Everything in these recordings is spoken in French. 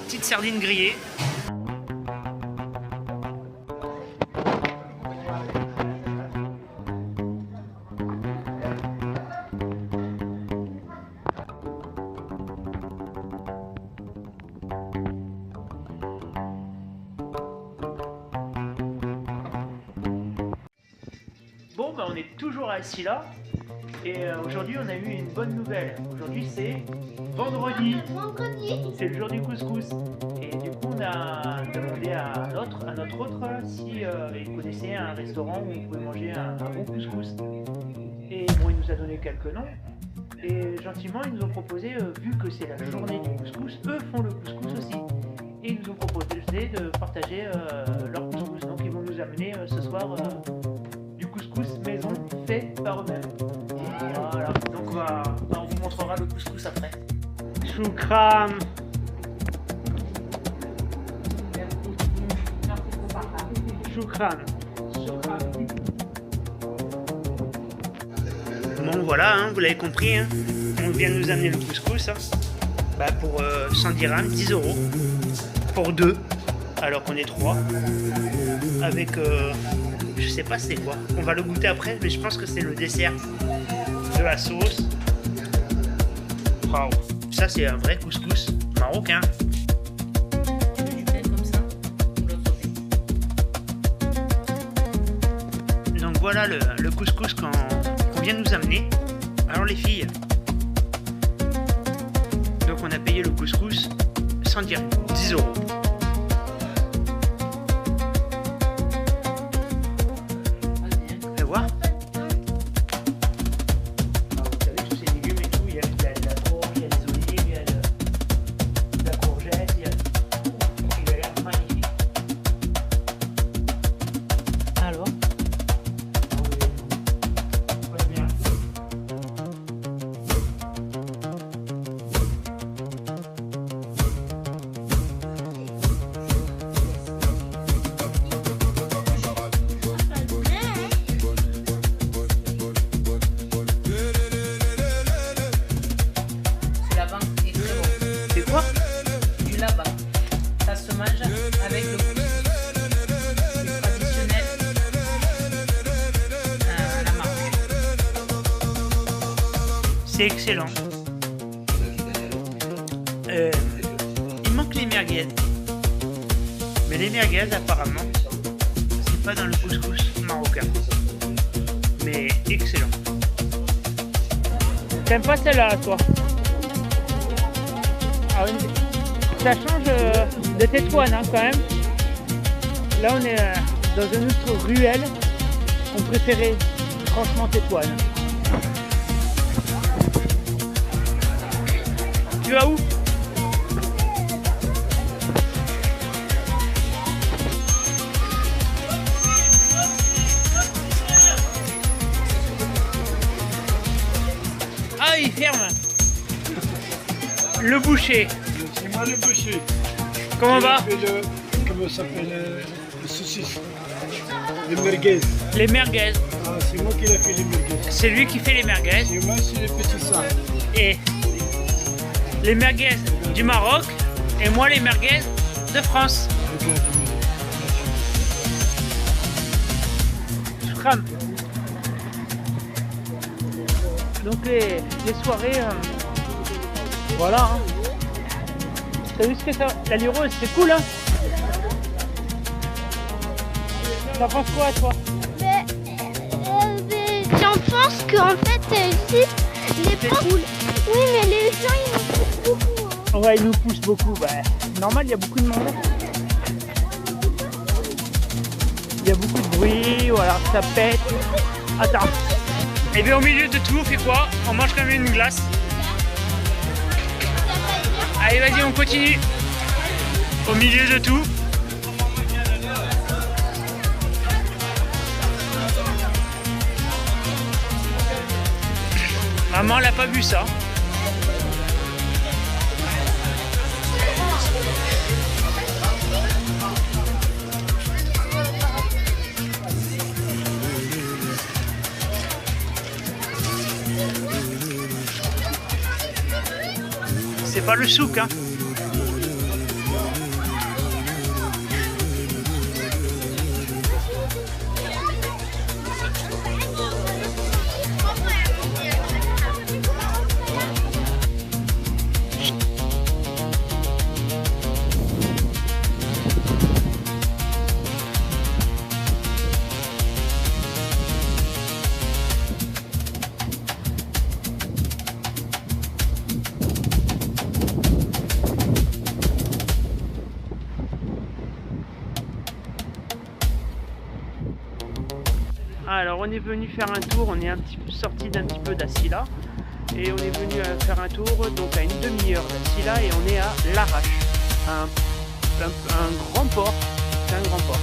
Petite sardine grillée. Bon, bah on est toujours assis là. Et aujourd'hui, on a eu une bonne nouvelle. Aujourd'hui, c'est vendredi. C'est le jour du couscous. Et du coup, on a demandé à notre autre si il connaissait un restaurant où on pouvait manger un bon couscous. Et bon, il nous a donné quelques noms. Et gentiment, ils nous ont proposé, vu que c'est la journée du couscous, eux font le couscous aussi. Et ils nous ont proposé de partager leur couscous. Donc, ils vont nous amener ce soir du couscous maison fait par eux-mêmes. Voilà, donc on vous montrera le couscous après. Choukran. Choukran. Bon voilà, hein, vous l'avez compris, hein, on vient de nous amener le couscous hein, pour 100 dirhams, 10 euros pour deux, alors qu'on est trois, avec, je sais pas c'est quoi, on va le goûter après, mais je pense que c'est le dessert de la sauce. Waouh, ça c'est un vrai couscous marocain. Donc voilà le couscous qu'on vient de nous amener. Alors les filles, donc on a payé le couscous 100 dirhams, 10 euros. Fais voir. Vous savez tous ces légumes et tout, il y a de la courge, il y a des olives, il y a de la courgette, il y a tout. Il a l'air magnifique. Alors c'est quoi? Du laban. Ça se mange avec le couscous. C'est traditionnel à la Maroc. C'est excellent. Il manque les merguez. Mais les merguez apparemment, c'est pas dans le couscous marocain. Mais excellent. T'aimes pas celle-là toi? Ah oui, ça change de Tétouan hein, quand même. Là on est dans une autre ruelle. On préférait franchement Tétouan. Tu vas où? Ah il ferme. Le boucher. C'est moi le boucher. Comment va? Comment ça s'appelle le saucisse. Les merguez. Les merguez. Ah, c'est moi qui l'ai fait les merguez. C'est lui qui fait les merguez. C'est moi, c'est les petits sacs. Et les merguez du Maroc. Et moi les merguez de France. Shukran. Donc les soirées, voilà. Hein. T'as vu ce que ça... La Lyro, c'est cool, hein? T'en penses quoi, toi? J'en pense qu'en fait, juste les profs... Oui, mais les gens, ils nous poussent beaucoup. Hein. Ouais, ils nous poussent beaucoup. Bah, normal, il y a beaucoup de monde. Il y a beaucoup de bruit, voilà, ça pète. Attends. Et bien au milieu de tout, on fait quoi? On mange quand même une glace. Allez, vas-y, on continue. Au milieu de tout. Maman, elle n'a pas vu ça. C'est c'est pas le souk, hein. Alors on est venu faire un tour, on est un petit peu sorti d'un petit peu d'Assila et on est venu faire un tour donc à une demi-heure d'Assila et on est à Larache, un grand port, c'est un grand port.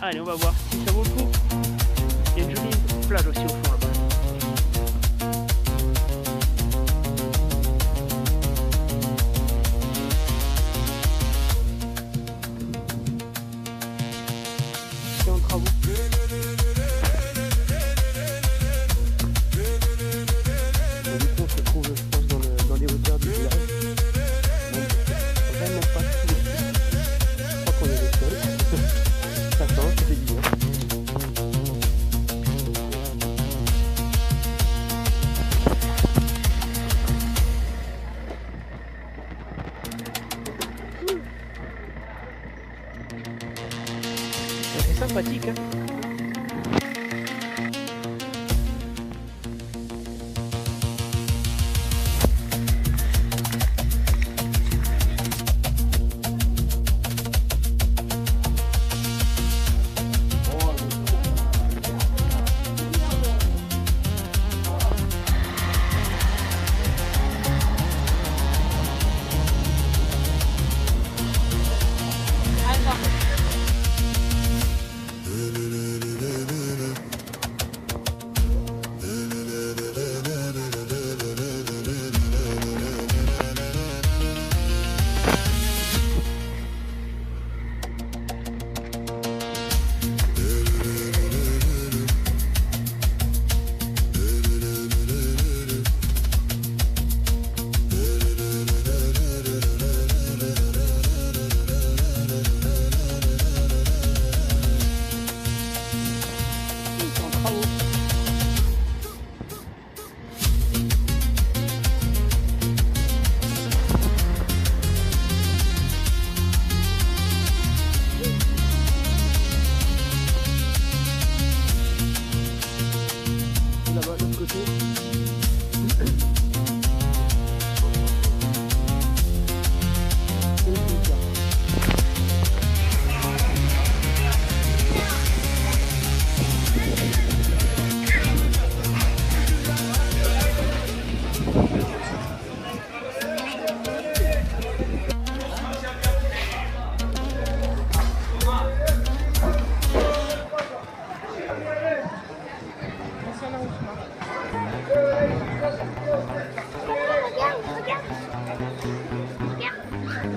Allez, on va voir si ça vaut le coup. Il y a une jolie plage aussi au fond là-bas. C'est en travaux. On se trouve, je pense, dans les hauteurs du village. Bon, vraiment pas tout. Je crois qu'on est les seuls. Ça change, ça fait du bien. C'est sympathique, hein. Là-bas, de l'autre côté.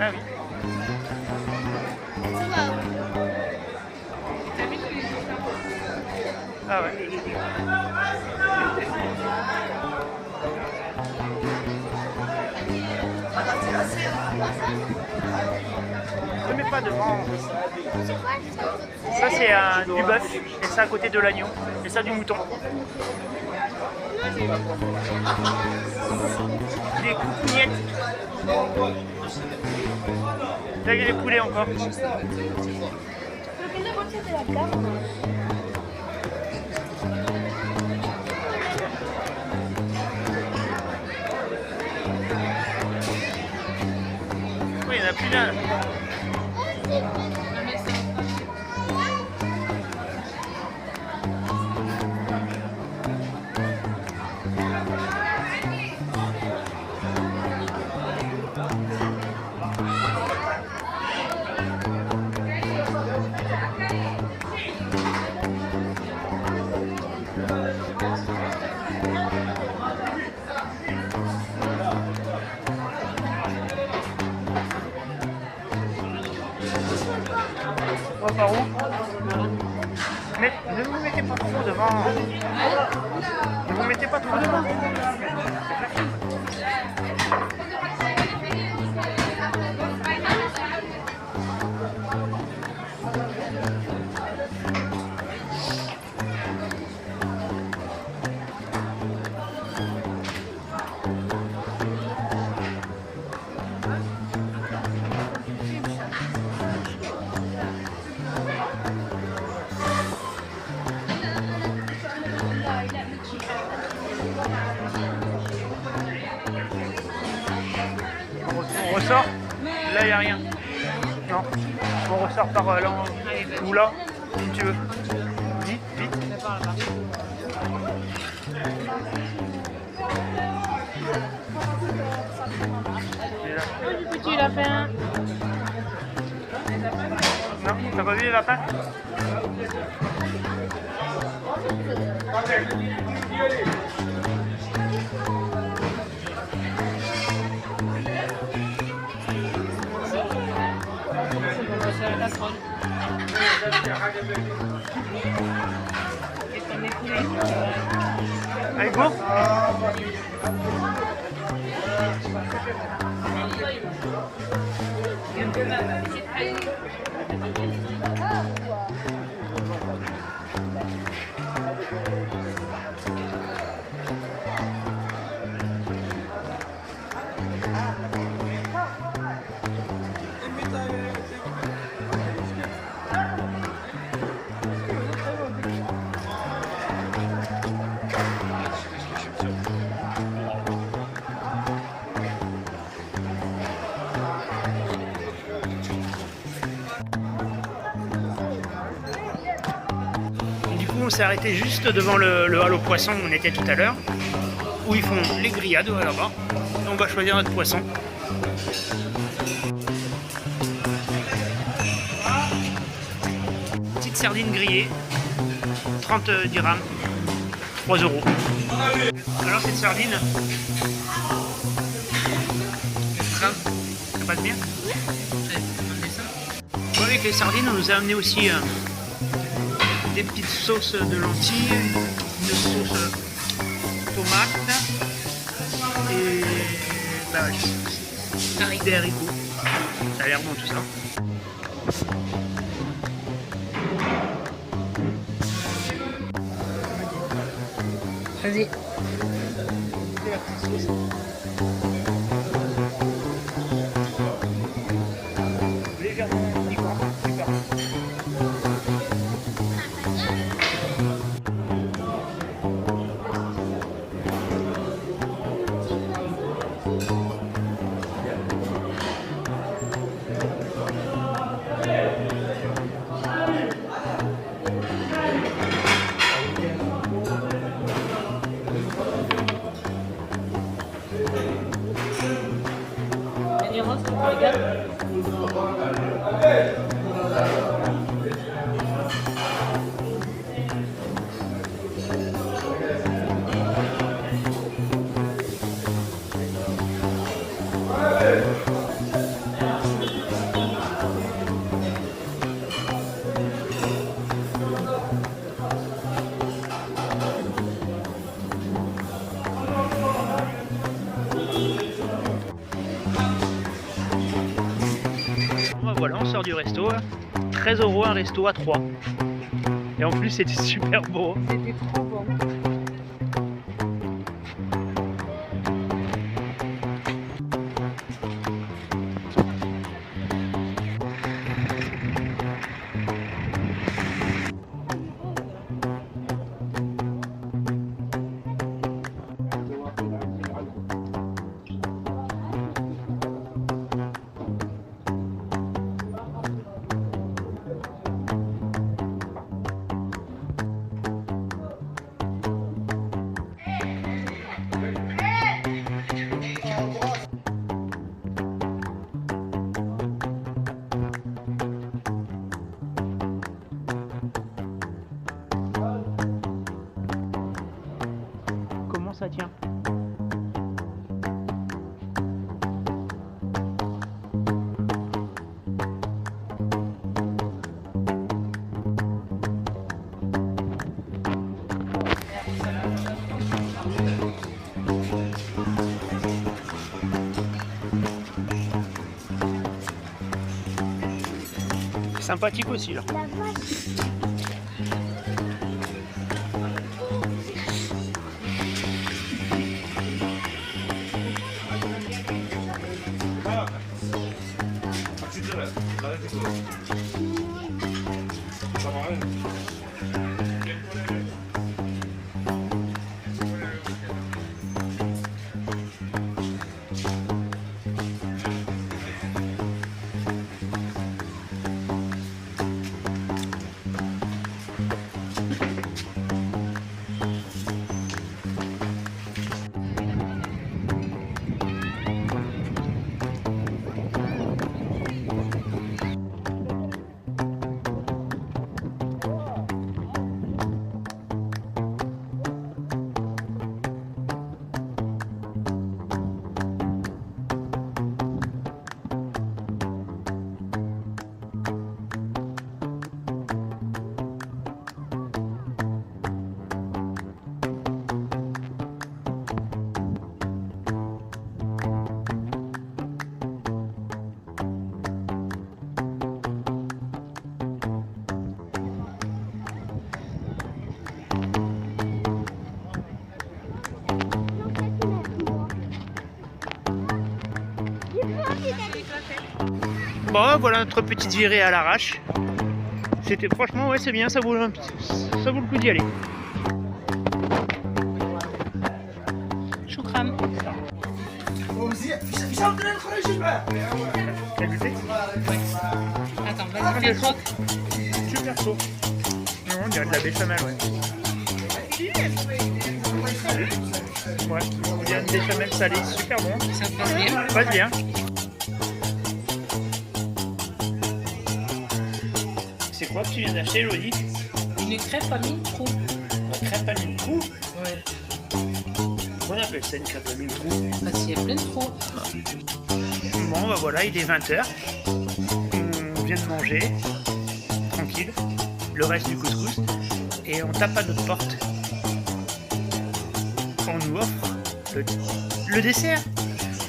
Ah oui. Ah ouais. Ne mets pas devant. Ça c'est du bœuf et ça à côté de l'agneau et ça du mouton. Des coucougnettes. Là il y a les poulets encore. Oui, il n'y en a plus d'un. On va par où? Mais ne vous mettez pas trop devant. Ne vous mettez pas trop devant. ressort. Là, il n'y a rien. Non. On ressort par là ou là, comme tu veux. Vite, vite. Petit lapin. Non, t'as pas vu les lapins? Allez, go! On s'est arrêté juste devant le hall aux poissons où on était tout à l'heure, où ils font les grillades là-bas. On va choisir notre poisson. Petite sardine grillée, 30 dirhams, 3 €. Alors cette sardine, ça passe bien. Bon, avec les sardines, on nous a amené aussi des petites sauces de lentilles, une sauce tomate et des haricots. Ça a l'air bon tout ça. Vas-y. Légèrement piquant, super. Voilà, on sort du resto, 13 € un resto à 3. Et en plus c'était super beau. C'était trop bon. Ça tient. Sympathique aussi là. sympa. Voilà notre petite virée à l'arrache. C'était franchement, ouais, c'est bien, ça vaut le coup d'y aller. Choukran. Attends, vas-y, fais le croc. Super chaud. Non, on dirait de la béchamel, ouais. Ouais, on dirait une béchamel salée, super bon. Ça passe bien. Passe bien. C'est quoi que tu viens d'acheter, Elodie? Une crêpe à 1000 trous. Une crêpe à 1000 trous? Ouais. On appelle ça une crêpe à 1000 trous. Parce qu'il y a plein de trous. Bon, bah voilà, il est 20h. On vient de manger, tranquille, le reste du couscous. Et on tape à notre porte. On nous offre le dessert.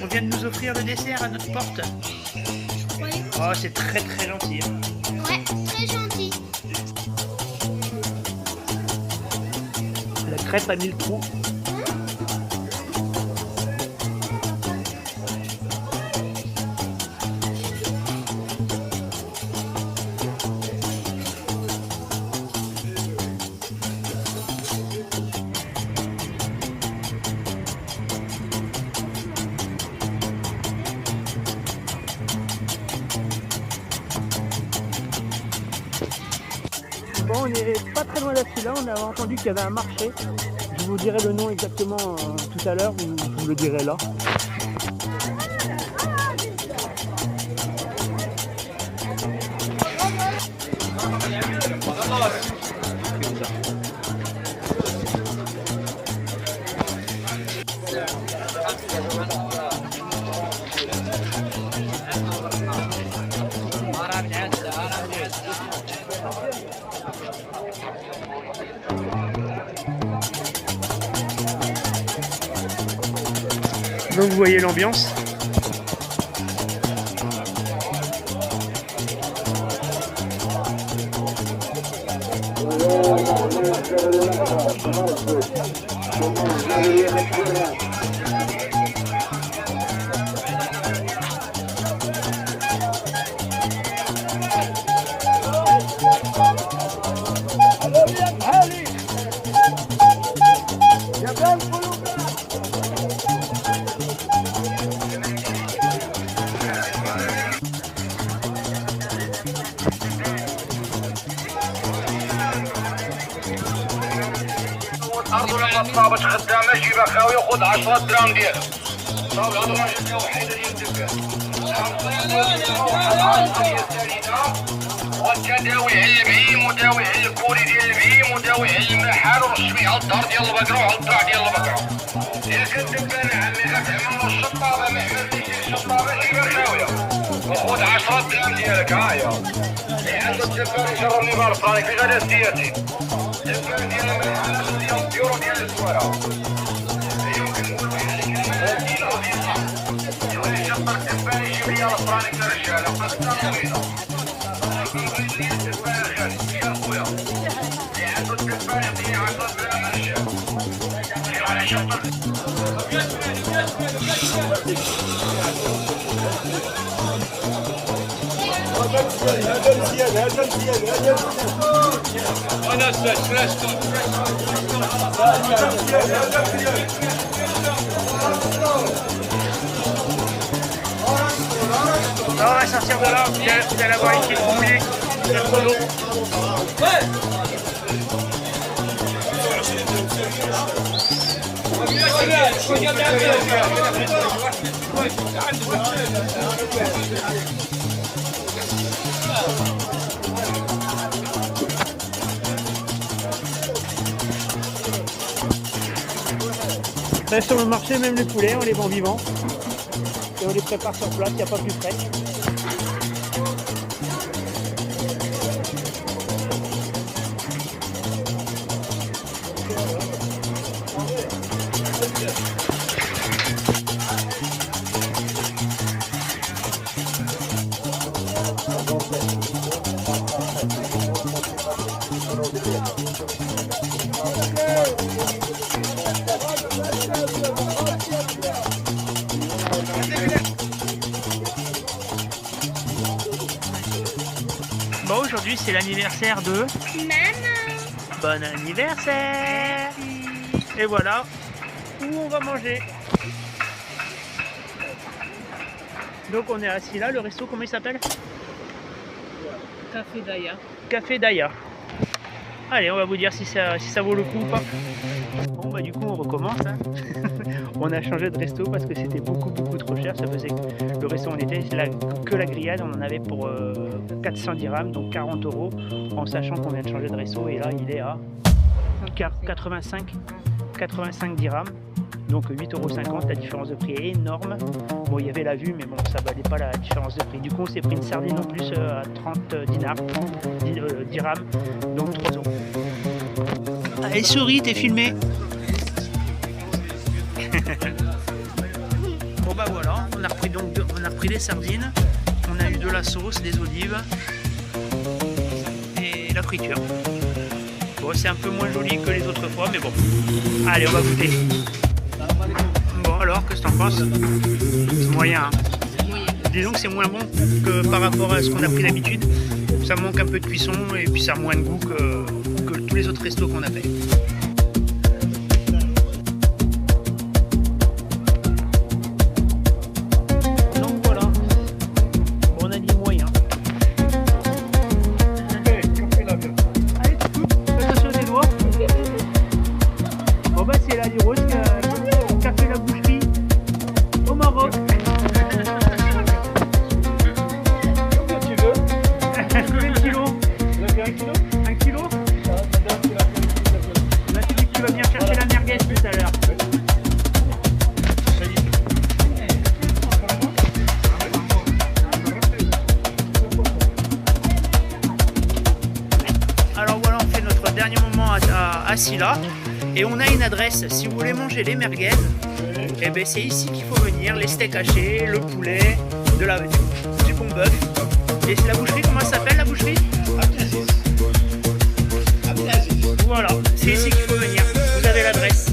On vient de nous offrir le dessert à notre porte. Oh, c'est très très gentil. Hein. Ouais, très gentil. La crêpe à 1000 trous. Bon, on n'est pas très loin de là, on avait entendu qu'il y avait un marché. Je vous dirai le nom exactement tout à l'heure, ou je vous le dirai là. Donc vous voyez l'ambiance. الارض لما تصابت خدامه جيبها خاويه وخذ 10 دراهم ديالها صاب هذا الراجل وحيد ديال الدكان والتداوي على البهيم وداوي على الكوري ديال البهيم وداوي على المحال ورش بيه على الدار ديال البقره وعلى الضرع ديال البقره الا كنت دبان عمي غتعمل له الشطابه ما عملتيش الشطابه جيبها خاويه وخذ 10 دراهم ديالك هاهي اللي عنده الدبان يجرني بارفاني في غدا سياتي الدبان ديال المحال ديال الديور ديال الزواره يمكن نقول بحال هكا ديال يغني شطر الدبان يجيب لي الفرانيك للرجاله وقصه طويله الدبان غالي يا خويا اللي عنده الدبان يعطيني 10 دراهم للرجال على شطر هذا مزيان انا فلاش On va sortir de là, vous allez avoir une petite mouillée. Là, sur le marché, même les poulets, on les vend vivants. Et on les prépare sur place, il n'y a pas plus frais. aujourd'hui c'est l'anniversaire de... Maman. Bon anniversaire. Et voilà où on va manger. Donc on est assis là, le resto comment il s'appelle? Café Daya. Café Daya. Allez, on va vous dire si ça vaut le coup ou pas. Bon bah du coup on recommence. Hein. On a changé de resto parce que c'était beaucoup trop cher. Ça faisait que le resto où on était, que la grillade, on en avait pour 400 dirhams, donc 40 €, en sachant qu'on vient de changer de resto et là il est à 85 dirhams. Donc 8,50 €, la différence de prix est énorme. Bon, il y avait la vue, mais bon, ça valait pas la différence de prix. Du coup, on s'est pris une sardine en plus à 30 dirhams, donc 3 €. Allez, souris, t'es filmé. Bon bah voilà, on a repris des sardines, on a eu de la sauce, des olives et la friture. Bon, c'est un peu moins joli que les autres fois, mais bon. Allez, on va goûter. Bon alors, qu'est-ce que t'en penses? C'est moyen, hein. Disons que c'est moins bon que par rapport à ce qu'on a pris d'habitude. Ça manque un peu de cuisson et puis ça a moins de goût que tous les autres restos qu'on a fait. Donc voilà, bon, on a dit moyen. Allez, attention des doigts. Bon bah c'est la Rose qui a fait la boucherie au Maroc. Combien tu veux? Combien de kilos? Tu as fait 1 kilo? 1 kilo? Bah, tu dis que tu vas venir chercher la merguez tout à l'heure. Alors voilà, on fait notre dernier moment à Silla. Et on a une adresse, si vous voulez manger les merguez, et ben c'est ici qu'il faut venir, les steaks hachés, le poulet, du bon bœuf. Et c'est la boucherie, comment elle s'appelle la boucherie? Voilà, c'est ici qu'il faut venir, vous avez l'adresse.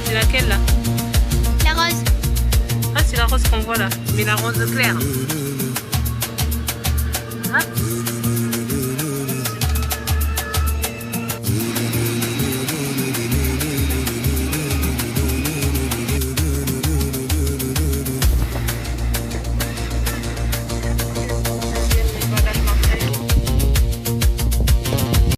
C'est laquelle là? La rose. Ah, c'est la rose qu'on voit là, mais la rose claire. Ah.